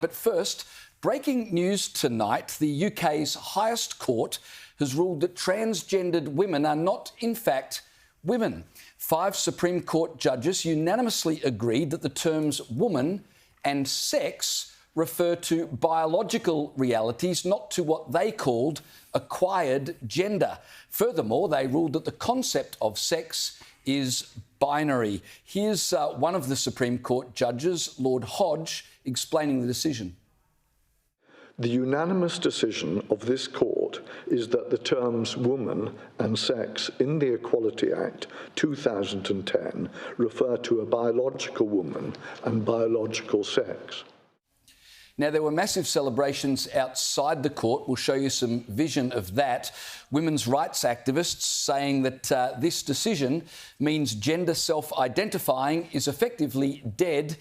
But first, breaking news tonight, the UK's highest court has ruled that transgendered women are not, in fact, women. 5 Supreme Court judges unanimously agreed that the terms woman and sex refer to biological realities, not to what they called acquired gender. Furthermore, they ruled that the concept of sex is binary. Here's one of the Supreme Court judges, Lord Hodge, explaining the decision. The unanimous decision of this court is that the terms woman and sex in the Equality Act 2010 refer to a biological woman and biological sex. Now, there were massive celebrations outside the court. We'll show you some vision of that. Women's rights activists saying that this decision means gender self-identifying is effectively dead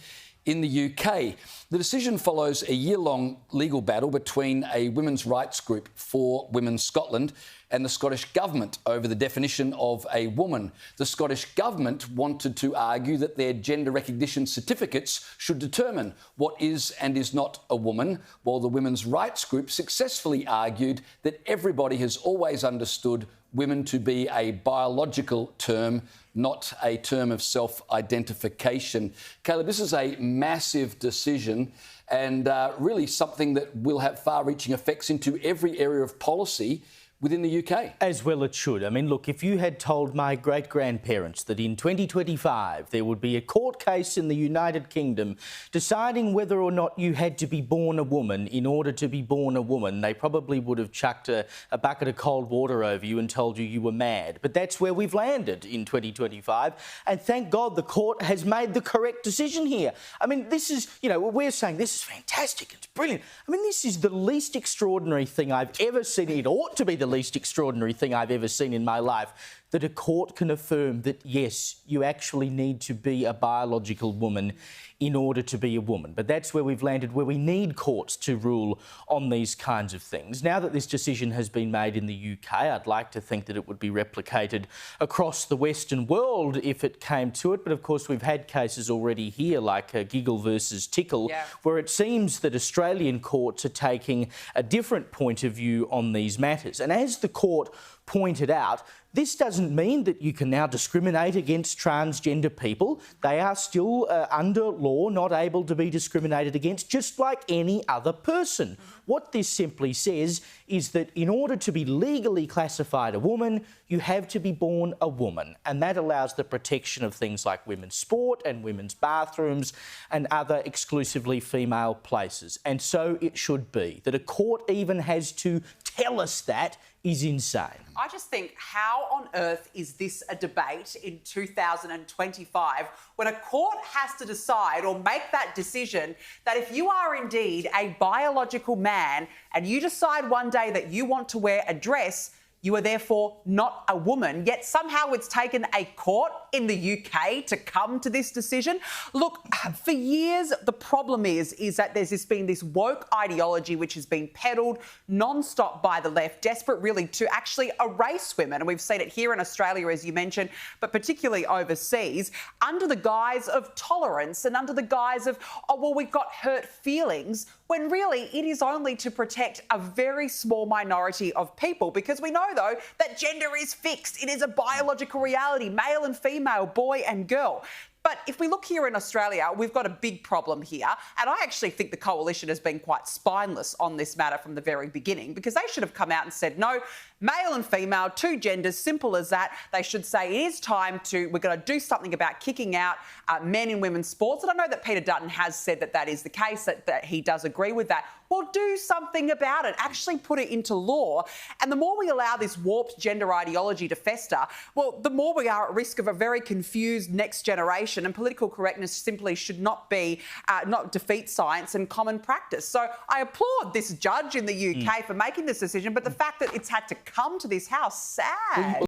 in the UK. The decision follows a year-long legal battle between a women's rights group, For Women Scotland, and the Scottish Government over the definition of a woman. The Scottish Government wanted to argue that their gender recognition certificates should determine what is and is not a woman, while the women's rights group successfully argued that everybody has always understood women to be a biological term, not a term of self-identification. Caleb, this is a massive decision and really something that will have far-reaching effects into every area of policy within the UK. As well it should. I mean, look, if you had told my great-grandparents that in 2025 there would be a court case in the United Kingdom deciding whether or not you had to be born a woman in order to be born a woman, they probably would have chucked a bucket of cold water over you and told you were mad. But that's where we've landed in 2025, and thank God the court has made the correct decision here. I mean, this is, we're saying this is fantastic, it's brilliant. I mean, this is the least extraordinary thing I've ever seen. It ought to be the least extraordinary thing I've ever seen in my life, that a court can affirm that, yes, you actually need to be a biological woman in order to be a woman. But that's where we've landed, where we need courts to rule on these kinds of things. Now that this decision has been made in the UK, I'd like to think that it would be replicated across the Western world if it came to it. But of course, we've had cases already here, like Giggle versus Tickle, where it seems that Australian courts are taking a different point of view on these matters. And as the court pointed out, this doesn't mean that you can now discriminate against transgender people. They are still, under law, not able to be discriminated against, just like any other person. What this simply says is that in order to be legally classified a woman, you have to be born a woman. And that allows the protection of things like women's sport and women's bathrooms and other exclusively female places. And so it should be. That a court even has to tell us that is insane. I just think, how on earth is this a debate in 2025 when a court has to decide or make that decision that if you are indeed a biological man and you decide one day that you want to wear a dress, you are therefore not a woman, yet somehow it's taken a court in the UK to come to this decision. Look, for years, the problem is that there's been this woke ideology which has been peddled non-stop by the left, desperate really to actually erase women. And we've seen it here in Australia, as you mentioned, but particularly overseas, under the guise of tolerance and under the guise of, oh, well, we've got hurt feelings, when really it is only to protect a very small minority of people, because we know, though, that gender is fixed. It is a biological reality, male and female, boy and girl. But if we look here in Australia, we've got a big problem here. And I actually think the coalition has been quite spineless on this matter from the very beginning, because they should have come out and said, no, male and female, 2 genders, simple as that. They should say it is time we're going to do something about kicking out men in women's sports. And I know that Peter Dutton has said that that is the case, that he does agree with that. Well, do something about it. Actually put it into law. And the more we allow this warped gender ideology to fester, well, the more we are at risk of a very confused next generation. And political correctness simply should not defeat science and common practice. So I applaud this judge in the UK for making this decision, but the fact that it's had to come to this house, sad.